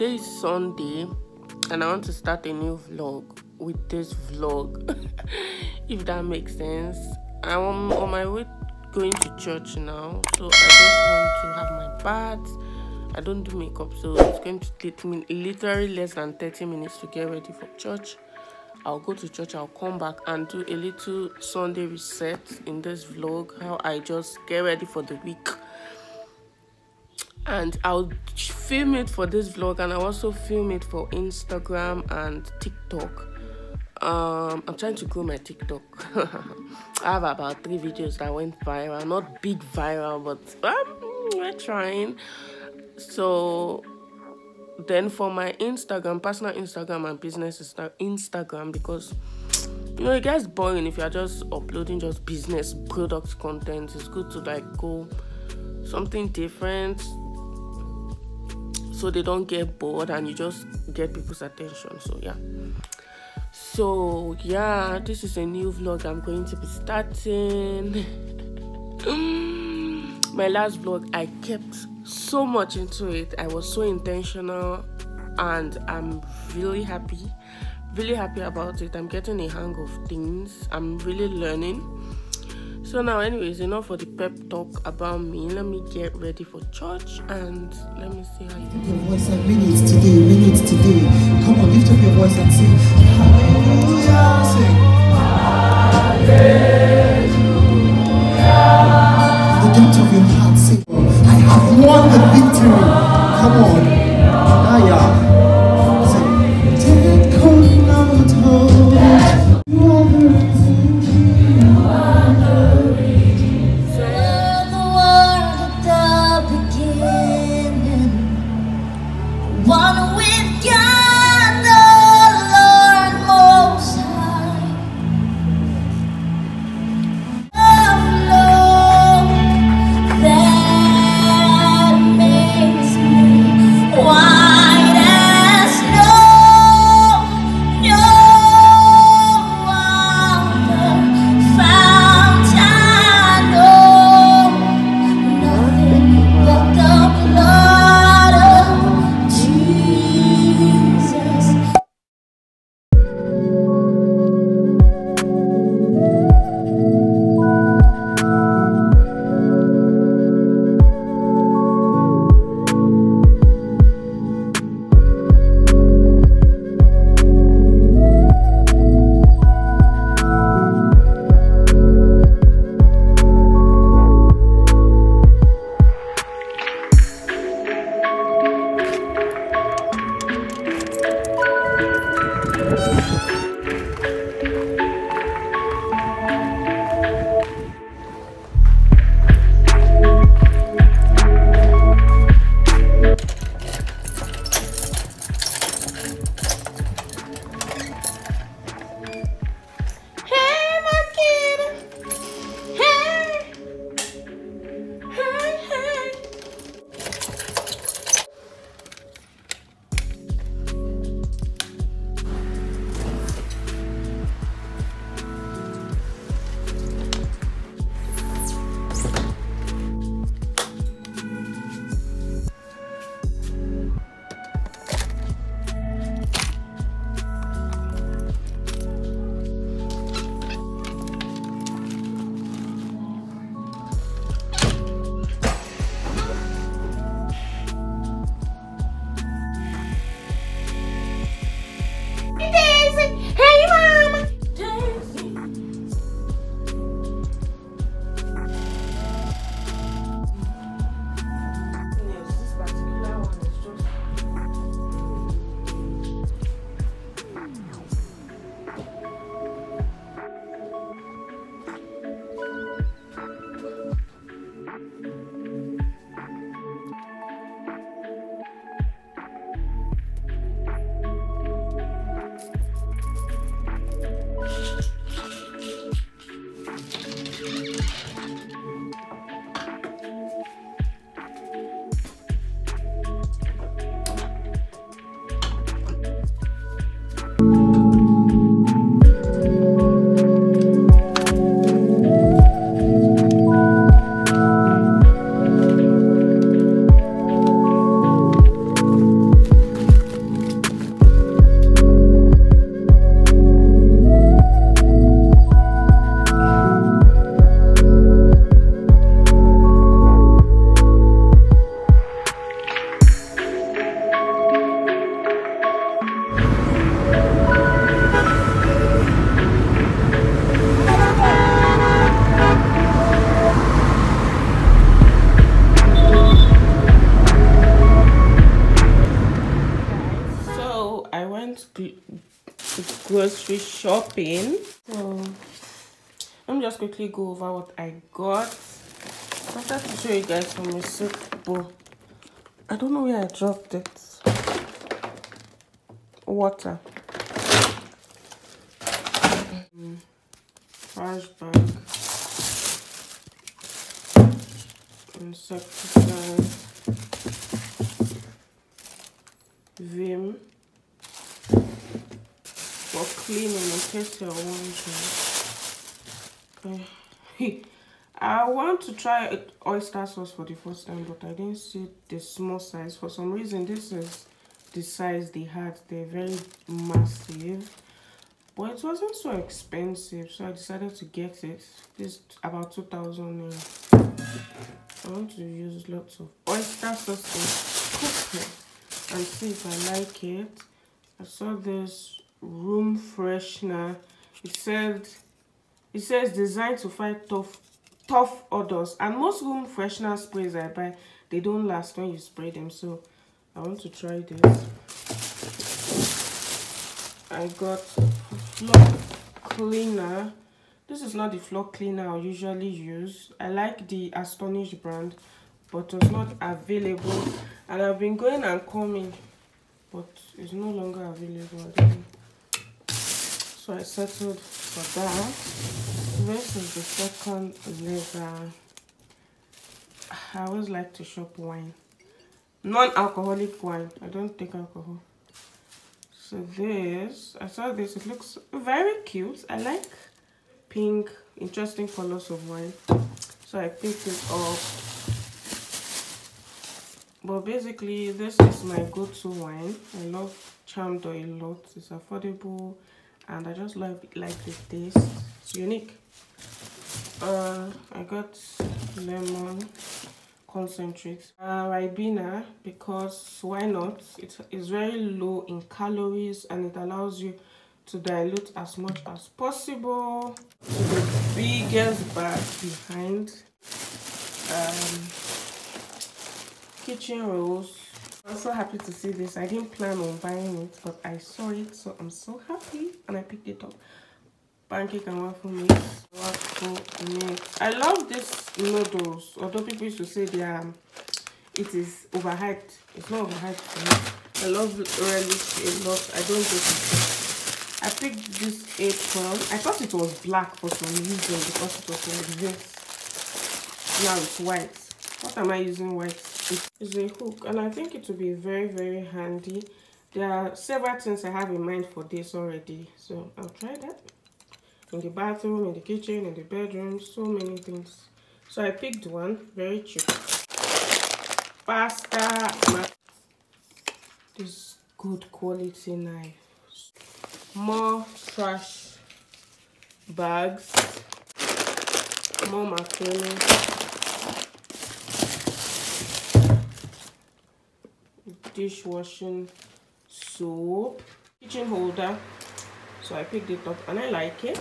today is Sunday and I want to start a new vlog with this vlog. If that makes sense. I'm on my way going to church now, so I just want to have my bath. I don't do makeup, so it's going to take me literally less than 30 minutes to get ready for church. I'll go to church, I'll come back and do a little Sunday reset in this vlog, how I just get ready for the week. And I'll film it for this vlog, and I'll also film it for Instagram and TikTok. I'm trying to grow my TikTok. I have about 3 videos that went viral, not big viral, but we're trying. So then for my Instagram, personal Instagram and business Instagram, because you know it gets boring if you're just uploading just business product content. It's good to like go something different so they don't get bored and you just get people's attention. So yeah, this is a new vlog I'm going to be starting. My last vlog, I kept so much into it. I was so intentional and I'm really happy about it. I'm getting a hang of things. I'm really learning. So now anyways, enough for the pep talk about me. Let me get ready for church and let me see how you lift up your voice and win it today. Come on, lift up your voice and sing hallelujah. Sing hallelujah. The depth of your heart, sing I have won the victory. Come on. Sing take hold now and hold. You are the reason. One with God, the Lord Most High. Love that makes me grocery shopping. So let me just quickly go over what I got. I wanted to show you guys some receipt, but I don't know where I dropped it. Water. Trash bag. Insecticide. Vim. For cleaning in case you're wondering. Okay. I want to try oyster sauce for the first time, but I didn't see the small size. For some reason, this is the size they had. They're very massive, but it wasn't so expensive, so I decided to get it. This is about 2,000 I want to use lots of oyster sauce to cook it and see if I like it. I saw this room freshener. It says designed to fight tough odors, and most room freshener sprays I buy, they don't last when you spray them, so I want to try this. I got floor cleaner. This is not the floor cleaner I usually use. I like the Astonish brand, but it's not available, and I've been going and coming, but it's no longer available. I don't know. So I settled for that. This is the second leather. I always like to shop wine, non-alcoholic wine. I don't take alcohol. So this, I saw this, it looks very cute. I like pink, interesting colors of wine, so I picked it up. But basically, this is my go-to wine. I love Chamdor a lot. It's affordable, and I just like the taste. It's unique. I got lemon concentrate, Ribena, because why not? It is very low in calories, and it allows you to dilute as much as possible. The biggest bag behind, kitchen rolls. I'm so happy to see this. I didn't plan on buying it, but I saw it, so I'm so happy, and I picked it up. Pancake and waffle mix. I love these noodles, although people used to say they are, it is overhyped. It's not overhyped for me. I love relish a lot. I don't get it. I picked this apron. I thought it was black for some reason because it was like this. Now it's white. What am I using white? It's a hook, and I think it will be very, very handy. There are several things I have in mind for this already, so I'll try that. In the bathroom, in the kitchen, in the bedroom, so many things. So I picked one, very cheap. Pasta. This good quality knife. More trash bags. More macaroni. Dishwashing soap. Kitchen holder. So I picked it up and I like it.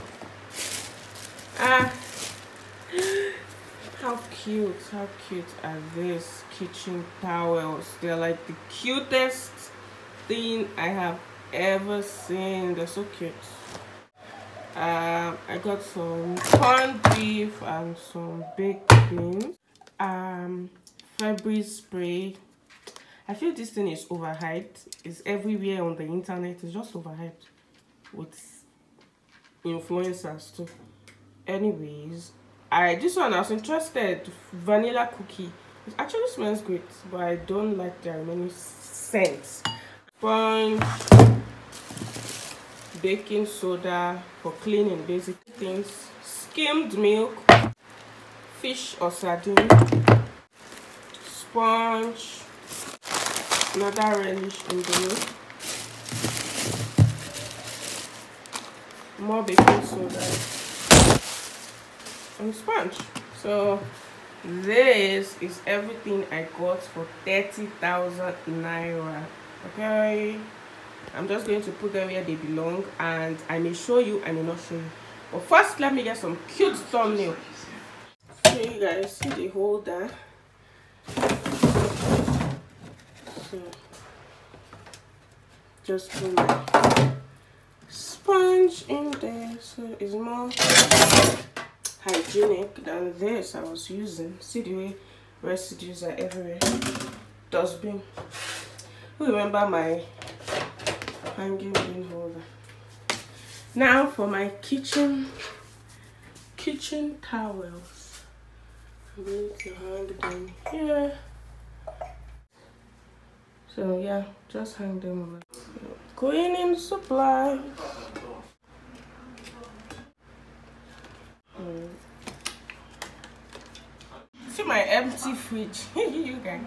How cute are these kitchen towels? They're like the cutest thing I have ever seen. They're so cute. I got some corned beef and some baked beans. Febreze spray. I feel this thing is overhyped. It's everywhere on the internet. It's just overhyped with influencers too. Anyways, this one I was interested. Vanilla cookie. It actually smells great, but I don't like the remaining scents. Sponge, baking soda for cleaning basic things, skimmed milk, fish or sardine, sponge, another relish in the milk, more baking soda, and sponge. So this is everything I got for 30,000 naira. Okay, I'm just going to put them where they belong, and I may show you, I may not show you. But first, let me get some cute thumbnail. So you guys see the holder. So just put my sponge in there, so it's more hygienic than this I was using. See the way residues are everywhere. Dustbin. Who remember my hanging bin holder? Now for my kitchen towels. I'm going to hang them here. So yeah, just hang them on. Cleaning supply. See my empty fridge. You guys.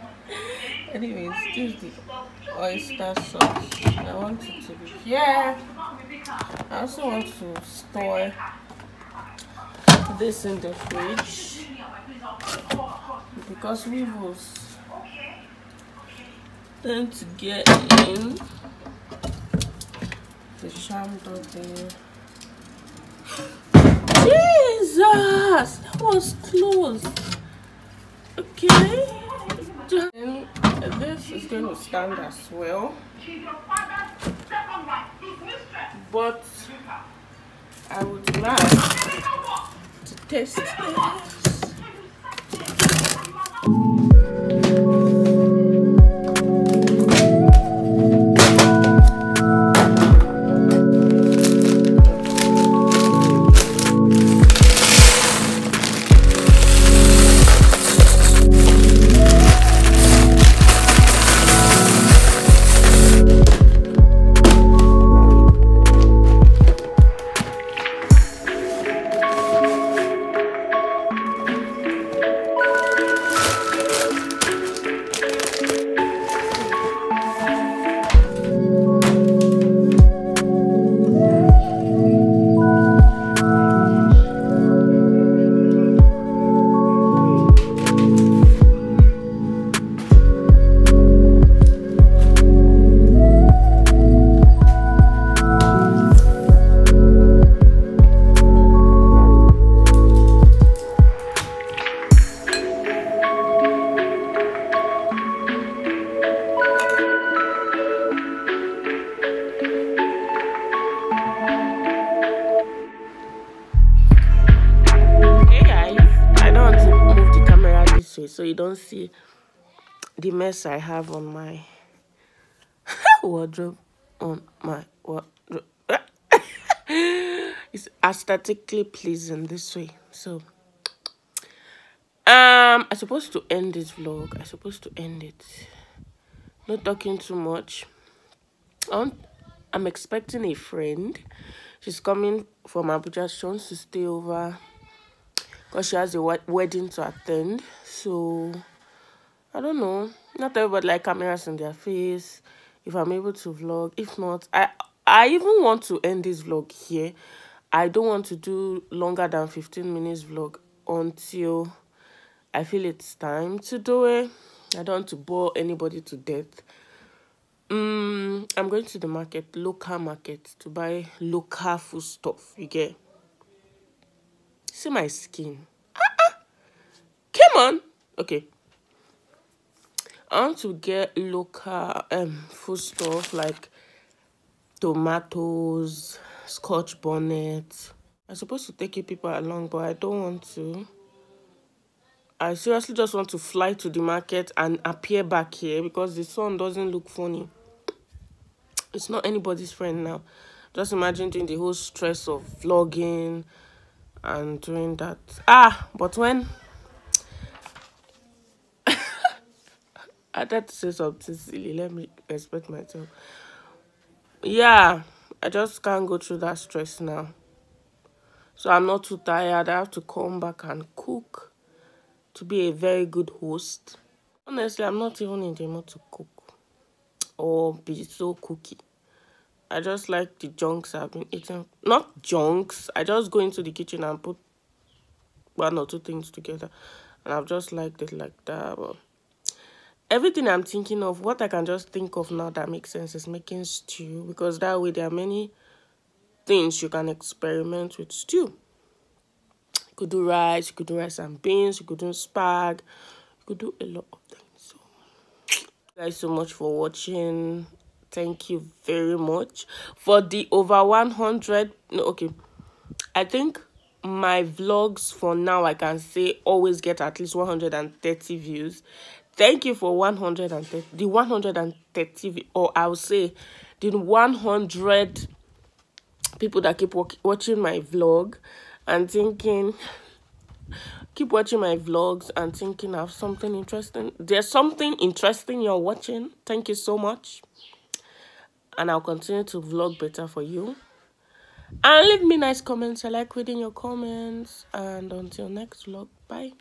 Anyways, this is the oyster sauce. I want it to be here. I also want to store this in the fridge because weevils tend to get in the shampoo there. Jesus, that was close. Okay, and this is going to stand as well, but I would like to taste this. So you don't see the mess I have on my wardrobe. On my wardrobe. It's aesthetically pleasing this way. So I'm supposed to end this vlog. I'm supposed to end it. Not talking too much. I'm expecting a friend. She's coming from Abuja. She wants to stay over because she has a wedding to attend. So I don't know. Not everybody like cameras in their face. If I'm able to vlog, if not, I even want to end this vlog here. I don't want to do longer than 15 minutes vlog until I feel it's time to do it. I don't want to bore anybody to death. I'm going to the market, local market, to buy local food stuff. You get? See my skin. Come on. Okay. I want to get local food stuff like tomatoes, scotch bonnet. I'm supposed to take you people along, but I don't want to. I seriously just want to fly to the market and appear back here because the sun doesn't look funny. It's not anybody's friend now. Just imagine doing the whole stress of vlogging and doing that. But when I had to say something silly, let me respect myself. Yeah, I just can't go through that stress now. So I'm not too tired. I have to come back and cook to be a very good host. Honestly, I'm not even in the mood to cook or be so cookie. I just like the junks I've been eating. Not junks. I just go into the kitchen and put one or two things together. And I've just liked it like that. But everything I'm thinking of, what I can just think of now that makes sense is making stew. Because that way there are many things you can experiment with stew. You could do rice and beans, you could do spag, you could do a lot of things. So, thank you guys so much for watching Thank you very much for the over 100. No, okay. I think my vlogs for now, I can say, always get at least 130 views. Thank you for 130, the 130, or I'll say the 100 people that keep watching my vlog and thinking, keep watching my vlogs and thinking of something interesting. There's something interesting you're watching. Thank you so much. And I'll continue to vlog better for you. And leave me nice comments. I like reading your comments. And until next vlog, bye.